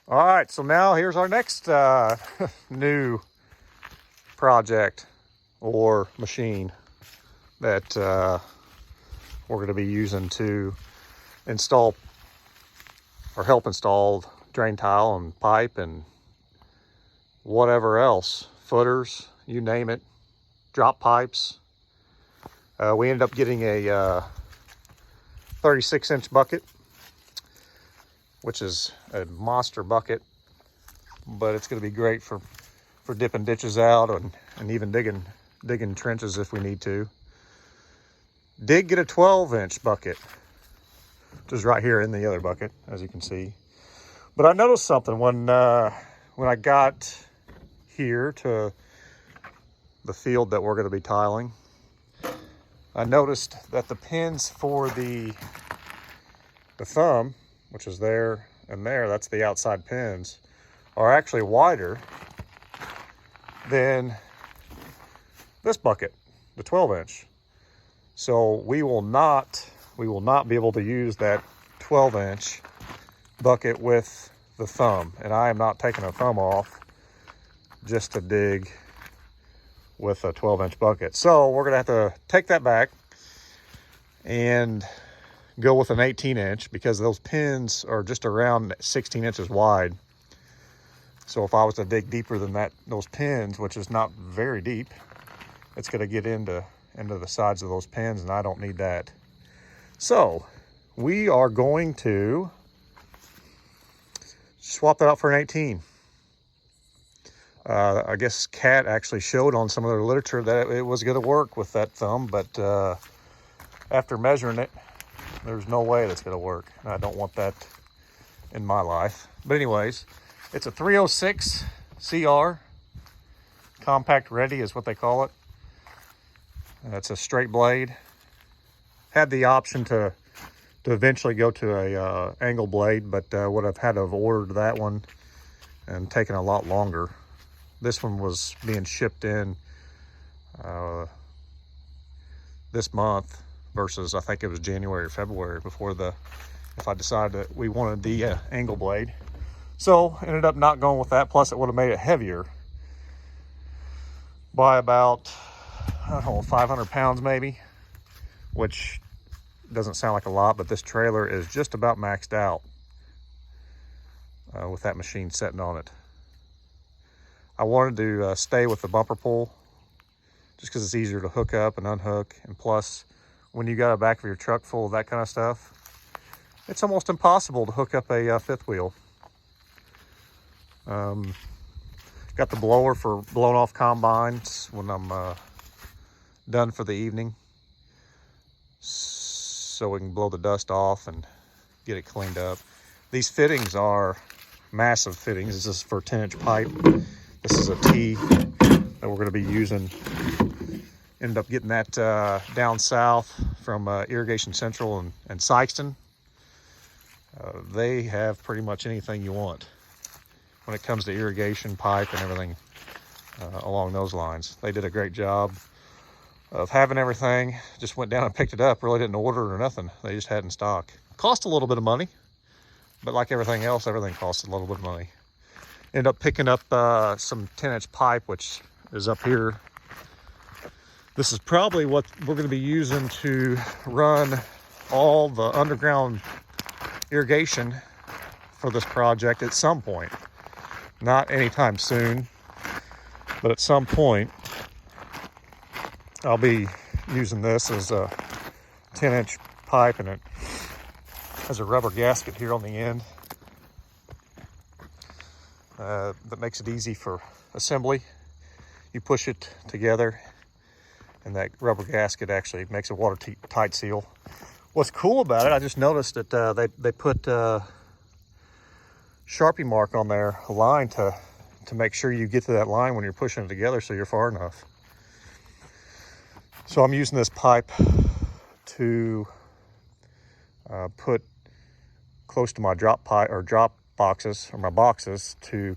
All right, so now here's our next new project or machine that we're going to be using to install or help install drain tile and pipe and whatever else, footers, you name it, drop pipes. We ended up getting a 36-inch bucket, which is a monster bucket, but it's going to be great for dipping ditches out and even digging trenches if we need to. Did get a 12-inch bucket, which is right here in the other bucket, as you can see. But I noticed something when I got here to the field that we're going to be tiling. I noticed that the pins for the thumb, which is there and there, that's the outside pins, are actually wider than this bucket, the 12-inch. So we will not be able to use that 12-inch bucket with the thumb, and I am not taking a thumb off just to dig with a 12-inch bucket. So we're gonna have to take that back and go with an 18-inch because those pins are just around 16 inches wide. So if I was to dig deeper than that, those pins, which is not very deep, it's gonna get into the sides of those pins, and I don't need that. So we are going to swap that out for an 18. I guess Kat actually showed on some of their literature that it was going to work with that thumb, but after measuring it, there's no way that's going to work. I don't want that in my life. But anyways, it's a 306 CR. Compact ready is what they call it. It's a straight blade. Had the option to eventually go to a angle blade, but would have had to have ordered that one and taken a lot longer. This one was being shipped in this month versus I think it was January or February if I decided that we wanted the angle blade. So ended up not going with that. Plus it would have made it heavier by about, I don't know, 500 pounds maybe, which doesn't sound like a lot, but this trailer is just about maxed out with that machine sitting on it. I wanted to stay with the bumper pull just because it's easier to hook up and unhook. And plus, when you got a back of your truck full of that kind of stuff, it's almost impossible to hook up a fifth wheel. Got the blower for blowing off combines when I'm done for the evening, so we can blow the dust off and get it cleaned up. These fittings are massive fittings. This is for 10-inch pipe. This is a T that we're going to be using. Ended up getting that down south from Irrigation Central and Sykeston. They have pretty much anything you want when it comes to irrigation, pipe, and everything along those lines. They did a great job of having everything. Just went down and picked it up. Really didn't order or nothing. They just had it in stock. Cost a little bit of money, but like everything else, everything costs a little bit of money. Ended up picking up some 10-inch pipe, which is up here. This is probably what we're going to be using to run all the underground irrigation for this project at some point. Not anytime soon, but at some point I'll be using this as a 10-inch pipe, and it has a rubber gasket here on the end that makes it easy for assembly. You push it together and that rubber gasket actually makes a watertight seal. What's cool about it, I just noticed that they put Sharpie mark on there, a line to make sure you get to that line when you're pushing it together so you're far enough. So I'm using this pipe to put close to my drop boxes or my boxes to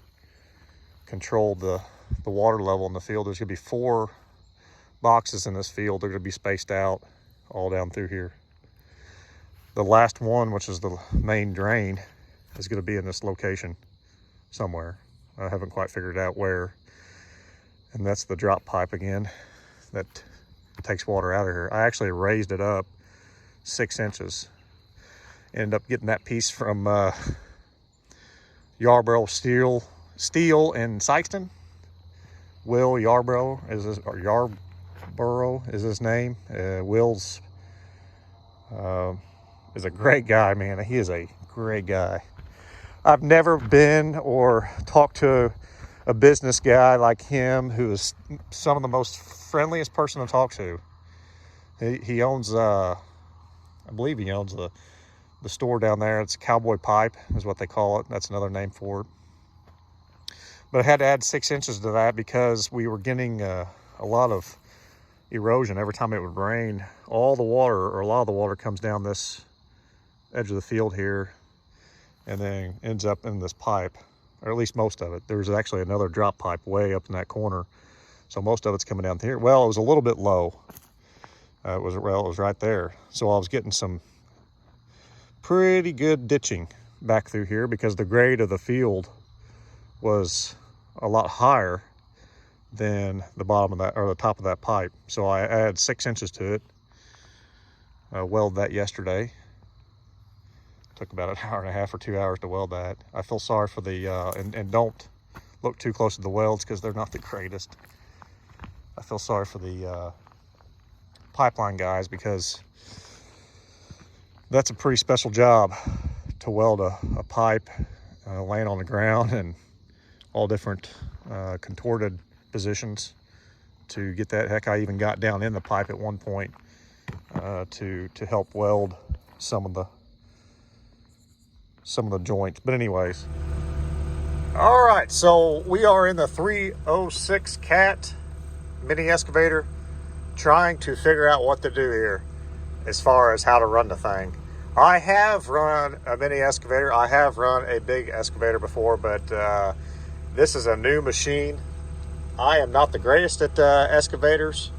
control the water level in the field. There's gonna be 4 boxes in this field. They're gonna be spaced out all down through here. The last one, which is the main drain, is gonna be in this location somewhere. I haven't quite figured out where. And that's the drop pipe again that takes water out of here. I actually raised it up 6 inches. Ended up getting that piece from Yarborough Steel in Sykeston. Will Yarborough is his name. Will's is a great guy, man. He is a great guy. I've never been or talked to a business guy like him who is some of the most friendliest person to talk to. He owns, I believe he owns the store down there. It's Cowboy Pipe is what they call it. That's another name for it. But I had to add 6 inches to that because we were getting a lot of erosion every time it would rain. All the water, or a lot of the water, comes down this edge of the field here and then ends up in this pipe, or at least most of it. There's actually another drop pipe way up in that corner, so most of it's coming down here. Well, it was a little bit low. It was right there. So I was getting some pretty good ditching back through here because the grade of the field was a lot higher than the bottom of that, or the top of that pipe. So I added 6 inches to it. I welded that yesterday. Took about an hour and a half or 2 hours to weld that. I feel sorry for the, and don't look too close to the welds because they're not the greatest. I feel sorry for the pipeline guys because that's a pretty special job to weld a pipe laying on the ground and all different contorted positions to get that. Heck, I even got down in the pipe at one point to help weld some of the joints. But anyways, all right, so we are in the 306 Cat mini excavator trying to figure out what to do here as far as how to run the thing. I have run a mini excavator. I have run a big excavator before, but this is a new machine. I am not the greatest at excavators,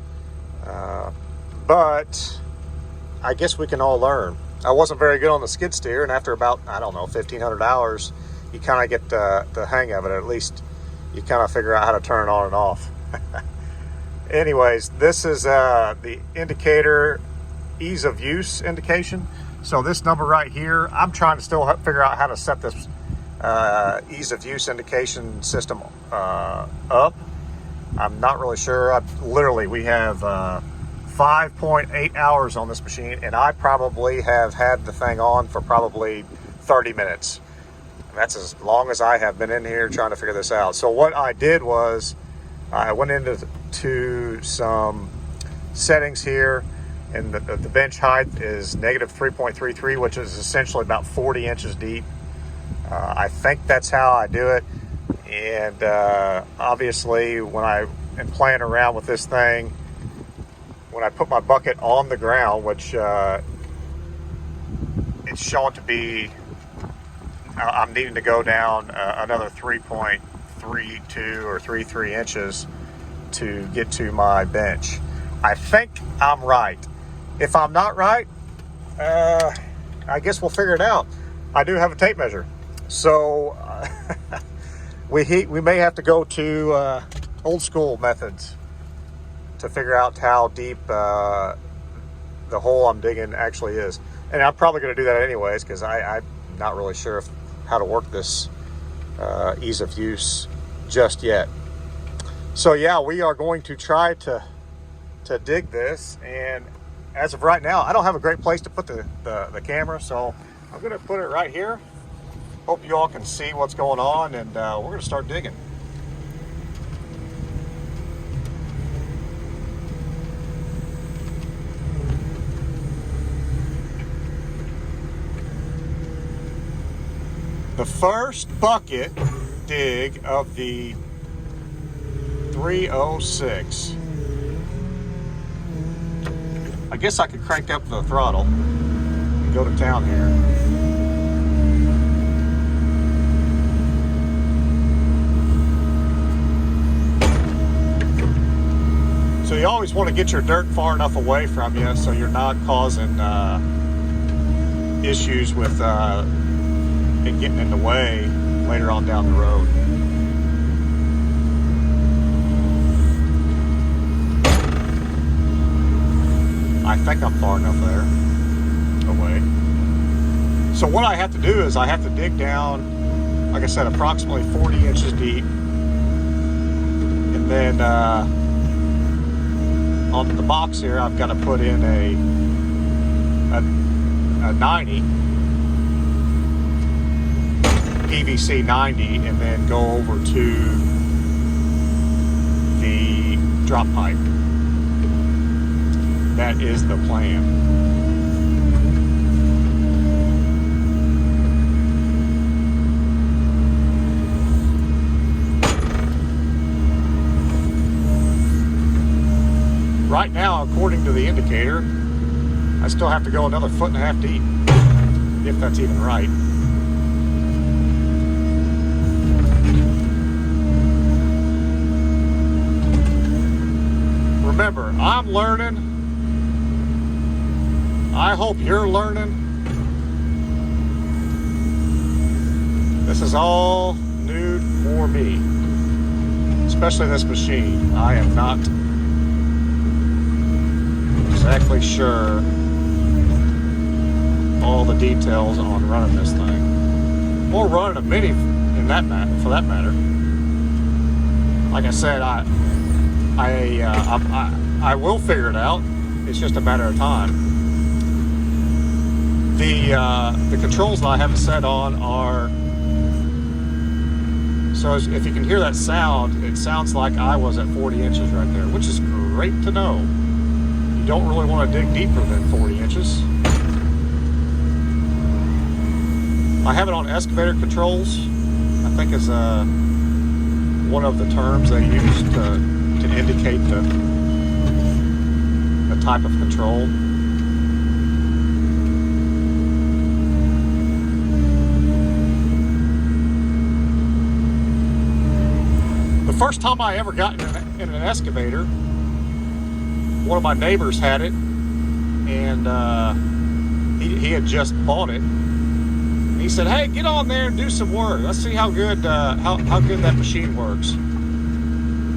but I guess we can all learn. I wasn't very good on the skid steer, and after about, I don't know, 1,500 hours, you kind of get the hang of it. At least you kind of figure out how to turn it on and off. Anyways, this is the indicator ease of use indication. So this number right here, I'm trying to still figure out how to set this ease of use indication system up. I'm not really sure. We have 5.8 hours on this machine, and I probably have had the thing on for probably 30 minutes. And that's as long as I have been in here trying to figure this out. So what I did was I went into some settings here, and the bench height is negative 3.33, which is essentially about 40 inches deep. I think that's how I do it. And obviously, when I am playing around with this thing, when I put my bucket on the ground, which it's shown to be, I'm needing to go down another 3.32 or 33 inches to get to my bench. I think I'm right. If I'm not right, I guess we'll figure it out. I do have a tape measure, so we may have to go to old school methods to figure out how deep the hole I'm digging actually is. And I'm probably going to do that anyways because I'm not really sure how to work this ease of use just yet. So yeah, we are going to try to dig this, and as of right now, I don't have a great place to put the camera, so I'm going to put it right here. Hope you all can see what's going on, and we're going to start digging. The first bucket dig of the 306. I guess I could crank up the throttle and go to town here. So you always want to get your dirt far enough away from you so you're not causing issues with it getting in the way later on down the road. I think I'm far enough there away. So what I have to do is I have to dig down, like I said, approximately 40 inches deep. And then on the box here, I've got to put in a 90, PVC 90, and then go over to the drop pipe. That is the plan. Right now, according to the indicator, I still have to go another 1.5 feet deep, if that's even right. Remember, I'm learning. I hope you're learning. This is all new for me, especially this machine. I am not exactly sure all the details on running this thing, or running a Mini in that for that matter. Like I said, I will figure it out. It's just a matter of time. The controls that I have it set on are, so if you can hear that sound, it sounds like I was at 40 inches right there, which is great to know. You don't really want to dig deeper than 40 inches. I have it on excavator controls. I think is one of the terms they use to indicate the type of control. The first time I ever got in an excavator, one of my neighbors had it, and he had just bought it. He said, "Hey, get on there and do some work. Let's see how good how good that machine works."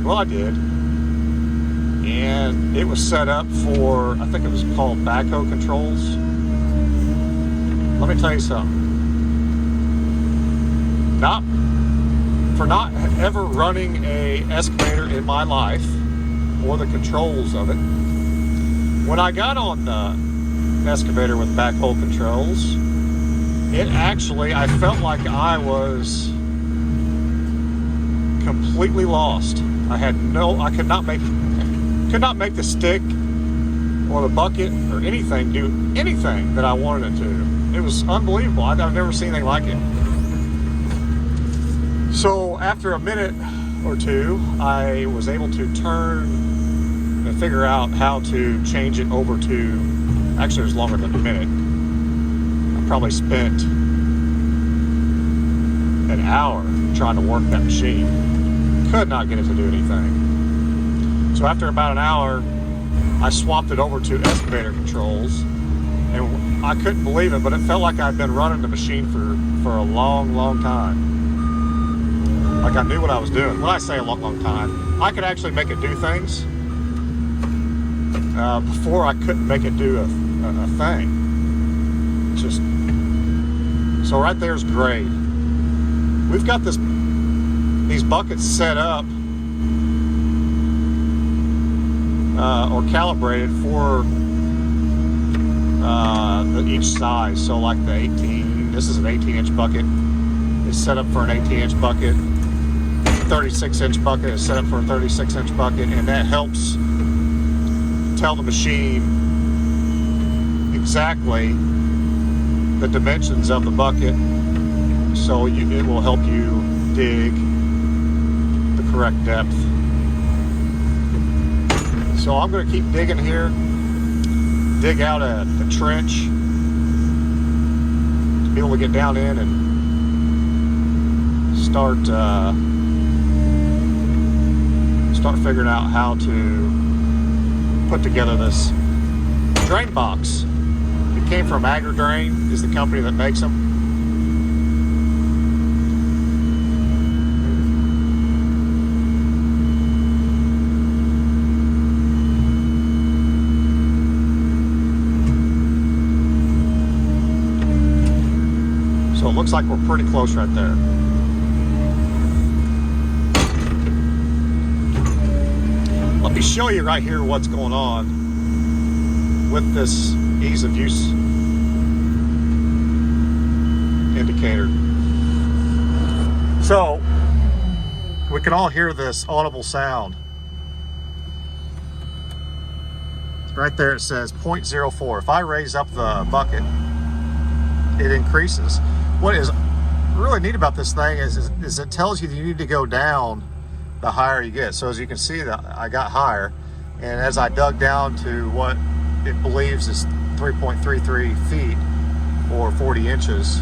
Well, I did, and it was set up for, I think it was called backhoe controls. Let me tell you something. Not ever running a excavator in my life, or the controls of it. When I got on the excavator with backhoe controls, it actually, I felt like I was completely lost. I could not make the stick or the bucket or anything do anything that I wanted it to. It was unbelievable. I've never seen anything like it. So after a minute or two, I was able to turn and figure out how to change it over to, actually it was longer than a minute. I probably spent an hour trying to work that machine. Could not get it to do anything. So after about an hour, I swapped it over to excavator controls, and I couldn't believe it, but it felt like I'd been running the machine for a long, long time. Like I knew what I was doing. When I say a long, long time, I could actually make it do things. Before I couldn't make it do a thing. Just, so right there's grade. We've got these buckets set up or calibrated for each size. So like the 18, this is an 18-inch bucket. It's set up for an 18-inch bucket. 36-inch bucket is set up for a 36-inch bucket, and that helps tell the machine exactly the dimensions of the bucket, so it will help you dig the correct depth. So I'm going to keep digging here, dig out a trench to be able to get down in and start figuring out how to put together this drain box. It came from AgriDrain, is the company that makes them. looks like we're pretty close right there. Let me show you right here what's going on with this ease of use indicator. So we can all hear this audible sound. Right there it says 0.04. If I raise up the bucket, it increases. What is really neat about this thing is it tells you that you need to go down the higher you get. So as you can see, that I got higher, and as I dug down to what it believes is 3.33 feet or 40 inches,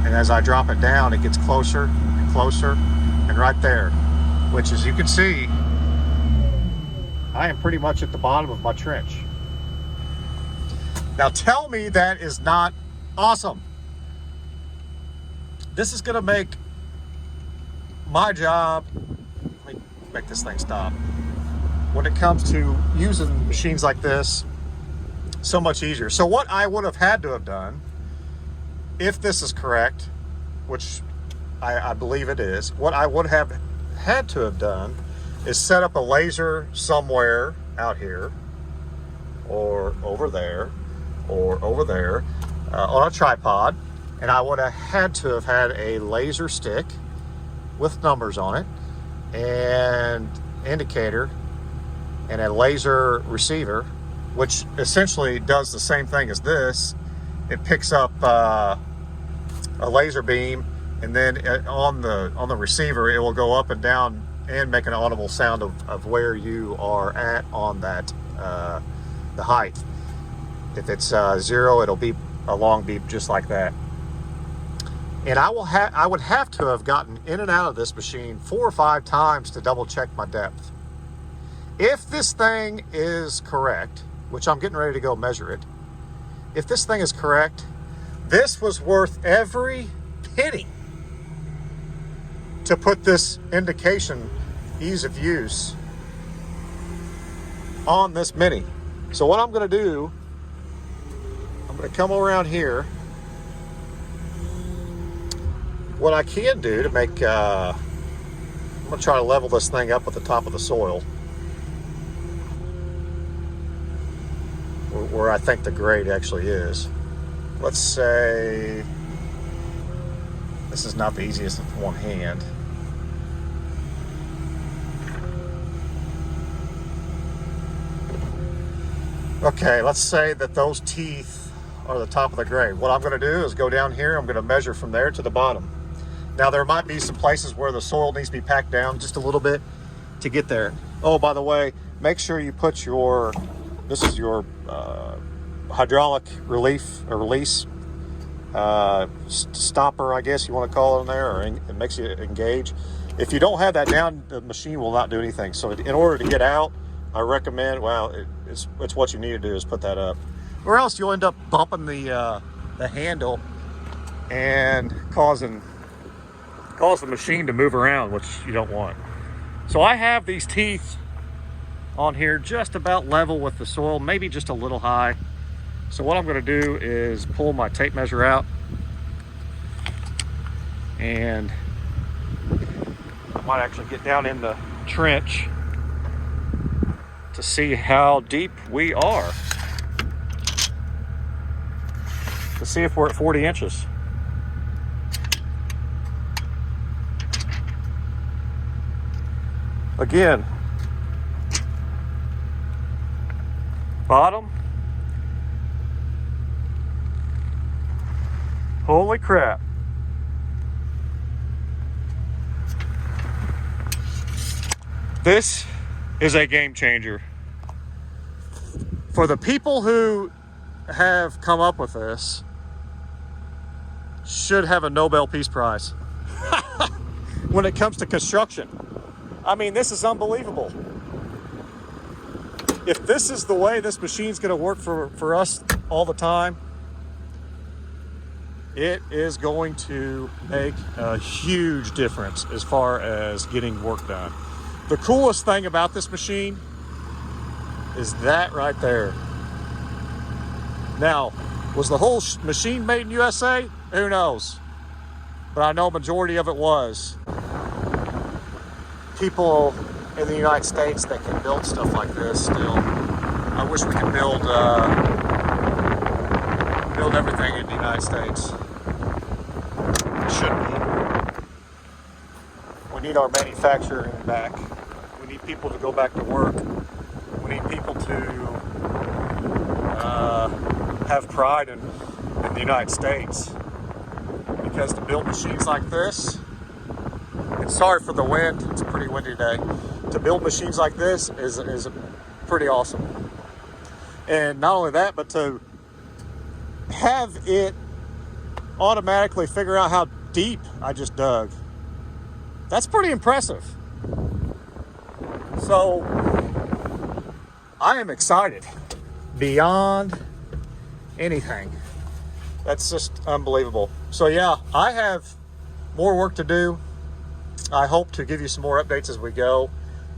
and as I drop it down, it gets closer and closer, and right there, which as you can see, I am pretty much at the bottom of my trench. Now tell me that is not awesome. This is gonna make my job, let me make this thing stop, when it comes to using machines like this, so much easier. So what I would have had to have done, if this is correct, which I believe it is, what I would have had to have done is set up a laser somewhere out here, or over there, or over there, on a tripod, and I would have had to have had a laser stick with numbers on it, and indicator, and a laser receiver, which essentially does the same thing as this. It picks up a laser beam, and then on the receiver, it will go up and down and make an audible sound of where you are at on that the height. If it's 0, it'll beep a long beep just like that. And I would have to have gotten in and out of this machine 4 or 5 times to double check my depth. If this thing is correct, which I'm getting ready to go measure it, if this thing is correct, this was worth every penny to put this indication ease of use on this Mini. So what I'm going to do, I'm going to come around here. What I can do to make, I'm going to try to level this thing up with the top of the soil, where I think the grade actually is. Let's say, this is not the easiest with one hand. Okay, let's say that those teeth are the top of the grade. What I'm going to do is go down here. I'm going to measure from there to the bottom. Now, there might be some places where the soil needs to be packed down just a little bit to get there. Oh, by the way, make sure you put your, this is your hydraulic release stopper, I guess you want to call it in there, or it makes you engage. If you don't have that down, the machine will not do anything. So in order to get out, I recommend, well, it's what you need to do is put that up, or else you'll end up bumping the handle and causing the machine to move around, which you don't want. So I have these teeth on here just about level with the soil, maybe just a little high. So what I'm going to do is pull my tape measure out, and I might actually get down in the trench to see how deep we are, to see if we're at 40 inches. Again, bottom. Holy crap. This is a game changer. For the people who have come up with this, should have a Nobel Peace Prize when it comes to construction. I mean, this is unbelievable. If this is the way this machine's going to work for us all the time, it is going to make a huge difference as far as getting work done. The coolest thing about this machine is that right there. Now, was the whole machine made in USA? Who knows? But I know majority of it was. People in the United States that can build stuff like this still. I wish we could build everything in the United States. It shouldn't be. We need our manufacturing back. We need people to go back to work. We need people to have pride in the United States. Because to build machines like this, and sorry for the wind, it's a pretty windy day. To build machines like this is pretty awesome. And not only that, but to have it automatically figure out how deep I just dug. That's pretty impressive. So I am excited beyond anything. That's just unbelievable. So yeah, I have more work to do. I hope to give you some more updates as we go.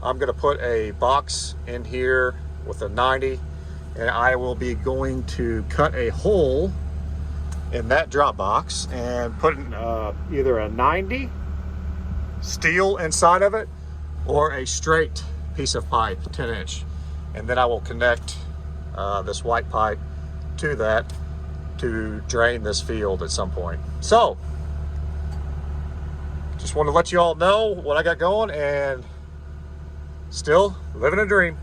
I'm going to put a box in here with a 90, and I will be going to cut a hole in that drop box and put either a 90 steel inside of it or a straight piece of pipe, 10-inch. And then I will connect this white pipe to that to drain this field at some point. So, just want to let you all know what I got going, and still living a dream.